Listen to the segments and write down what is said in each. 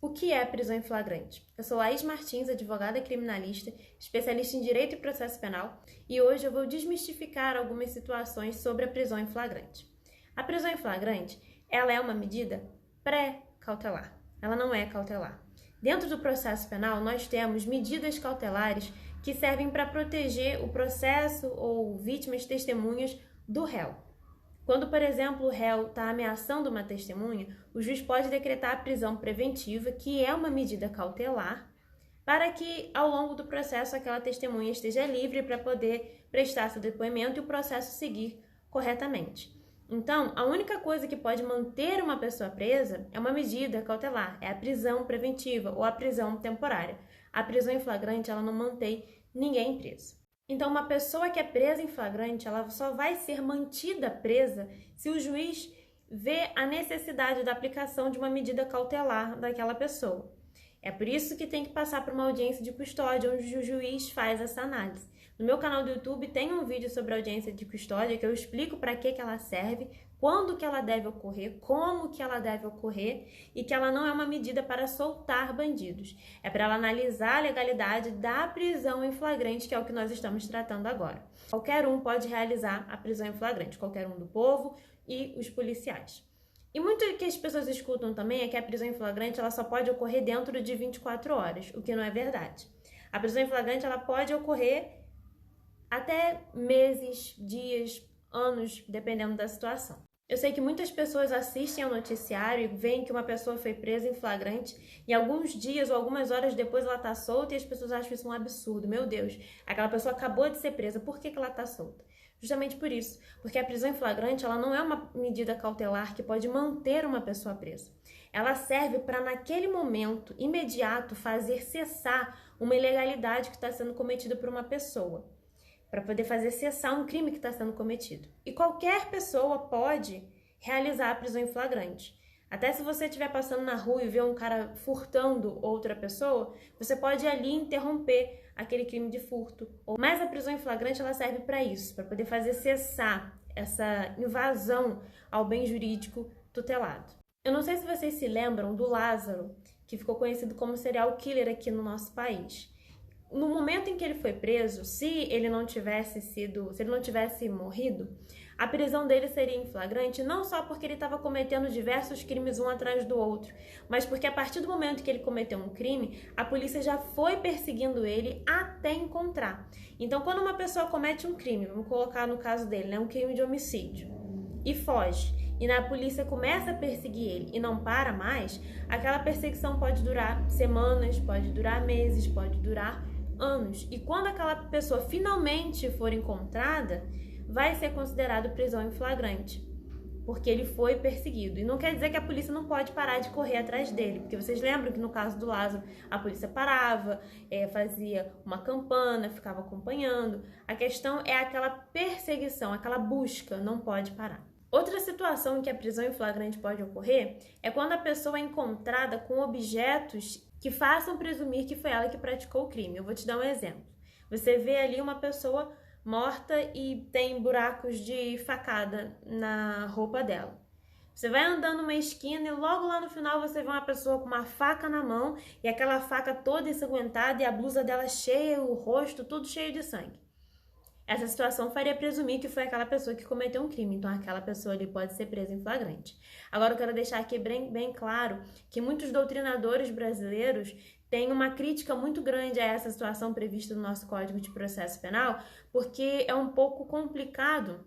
O que é prisão em flagrante? Eu sou Laís Martins, advogada criminalista, especialista em Direito e Processo Penal, e hoje eu vou desmistificar algumas situações sobre a prisão em flagrante. A prisão em flagrante, ela é uma medida pré-cautelar, ela não é cautelar. Dentro do processo penal, nós temos medidas cautelares que servem para proteger o processo ou vítimas testemunhas do réu. Quando, por exemplo, o réu está ameaçando uma testemunha, o juiz pode decretar a prisão preventiva, que é uma medida cautelar, para que ao longo do processo aquela testemunha esteja livre para poder prestar seu depoimento e o processo seguir corretamente. Então, a única coisa que pode manter uma pessoa presa é uma medida cautelar, é a prisão preventiva ou a prisão temporária. A prisão em flagrante, ela não mantém ninguém preso. Então, uma pessoa que é presa em flagrante, ela só vai ser mantida presa se o juiz vê a necessidade da aplicação de uma medida cautelar daquela pessoa. É por isso que tem que passar por uma audiência de custódia, onde o juiz faz essa análise. No meu canal do YouTube tem um vídeo sobre a audiência de custódia que eu explico para que ela serve, quando que ela deve ocorrer, como que ela deve ocorrer e que ela não é uma medida para soltar bandidos. É para ela analisar a legalidade da prisão em flagrante, que é o que nós estamos tratando agora. Qualquer um pode realizar a prisão em flagrante, qualquer um do povo e os policiais. E muito que as pessoas escutam também é que a prisão em flagrante ela só pode ocorrer dentro de 24 horas, o que não é verdade. A prisão em flagrante ela pode ocorrer até meses, dias, anos, dependendo da situação. Eu sei que muitas pessoas assistem ao noticiário e veem que uma pessoa foi presa em flagrante e alguns dias ou algumas horas depois ela está solta e as pessoas acham isso um absurdo. Meu Deus, aquela pessoa acabou de ser presa, por que ela está solta? Justamente por isso, porque a prisão em flagrante ela não é uma medida cautelar que pode manter uma pessoa presa. Ela serve para, naquele momento imediato, fazer cessar uma ilegalidade que está sendo cometida por uma pessoa, para poder fazer cessar um crime que está sendo cometido. E qualquer pessoa pode realizar a prisão em flagrante. Até se você estiver passando na rua e ver um cara furtando outra pessoa, você pode ali interromper aquele crime de furto. Mas a prisão em flagrante ela serve para isso, para poder fazer cessar essa invasão ao bem jurídico tutelado. Eu não sei se vocês se lembram do Lázaro, que ficou conhecido como serial killer aqui no nosso país. No momento em que ele foi preso, se ele não tivesse morrido, a prisão dele seria em flagrante, não só porque ele estava cometendo diversos crimes um atrás do outro, mas porque a partir do momento que ele cometeu um crime, a polícia já foi perseguindo ele até encontrar. Então, quando uma pessoa comete um crime, vamos colocar no caso dele, né, um crime de homicídio, e foge, e a polícia começa a perseguir ele e não para mais, aquela perseguição pode durar semanas, pode durar meses, pode durar anos. E quando aquela pessoa finalmente for encontrada, vai ser considerado prisão em flagrante, porque ele foi perseguido. E não quer dizer que a polícia não pode parar de correr atrás dele, porque vocês lembram que no caso do Lázaro, a polícia parava, fazia uma campana, ficava acompanhando. A questão é aquela perseguição, aquela busca, não pode parar. Outra situação em que a prisão em flagrante pode ocorrer é quando a pessoa é encontrada com objetos que façam presumir que foi ela que praticou o crime. Eu vou te dar um exemplo. Você vê ali uma pessoa morta e tem buracos de facada na roupa dela. Você vai andando numa esquina e logo lá no final você vê uma pessoa com uma faca na mão e aquela faca toda ensanguentada e a blusa dela cheia, o rosto tudo cheio de sangue. Essa situação faria presumir que foi aquela pessoa que cometeu um crime, então aquela pessoa ali pode ser presa em flagrante. Agora eu quero deixar aqui bem claro que muitos doutrinadores brasileiros têm uma crítica muito grande a essa situação prevista no nosso Código de Processo Penal, porque é um pouco complicado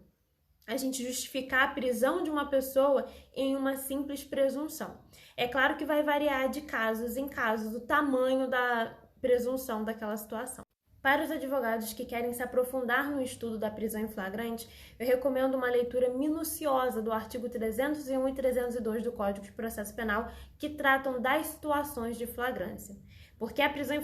a gente justificar a prisão de uma pessoa em uma simples presunção. É claro que vai variar de casos em casos o tamanho da presunção daquela situação. Para os advogados que querem se aprofundar no estudo da prisão em flagrante, eu recomendo uma leitura minuciosa do artigo 301 e 302 do Código de Processo Penal, que tratam das situações de flagrância. Porque a prisão em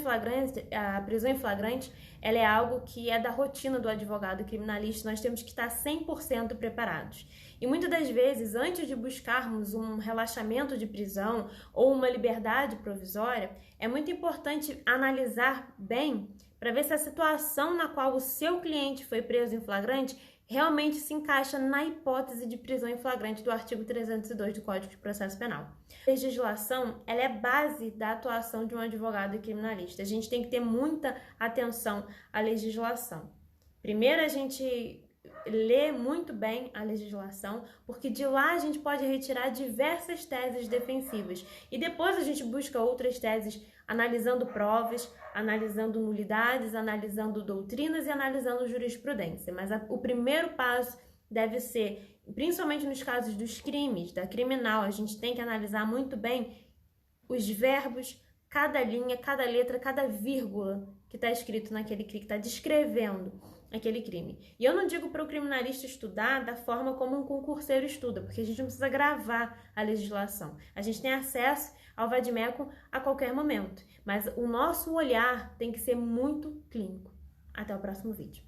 flagrante ela é algo que é da rotina do advogado criminalista, nós temos que estar 100% preparados. E muitas das vezes, antes de buscarmos um relaxamento de prisão ou uma liberdade provisória, é muito importante analisar bem para ver se a situação na qual o seu cliente foi preso em flagrante realmente se encaixa na hipótese de prisão em flagrante do artigo 302 do Código de Processo Penal. A legislação, ela é base da atuação de um advogado criminalista. A gente tem que ter muita atenção à legislação. Primeiro, a gente lê muito bem a legislação, porque de lá a gente pode retirar diversas teses defensivas. E depois a gente busca outras teses analisando provas, analisando nulidades, analisando doutrinas e analisando jurisprudência. Mas o primeiro passo deve ser, principalmente nos casos dos crimes, da criminal, a gente tem que analisar muito bem os verbos, cada linha, cada letra, cada vírgula que está escrito naquele crime, que está descrevendo aquele crime. E eu não digo para o criminalista estudar da forma como um concurseiro estuda, porque a gente não precisa gravar a legislação. A gente tem acesso ao vade-mecum a qualquer momento, mas o nosso olhar tem que ser muito clínico. Até o próximo vídeo.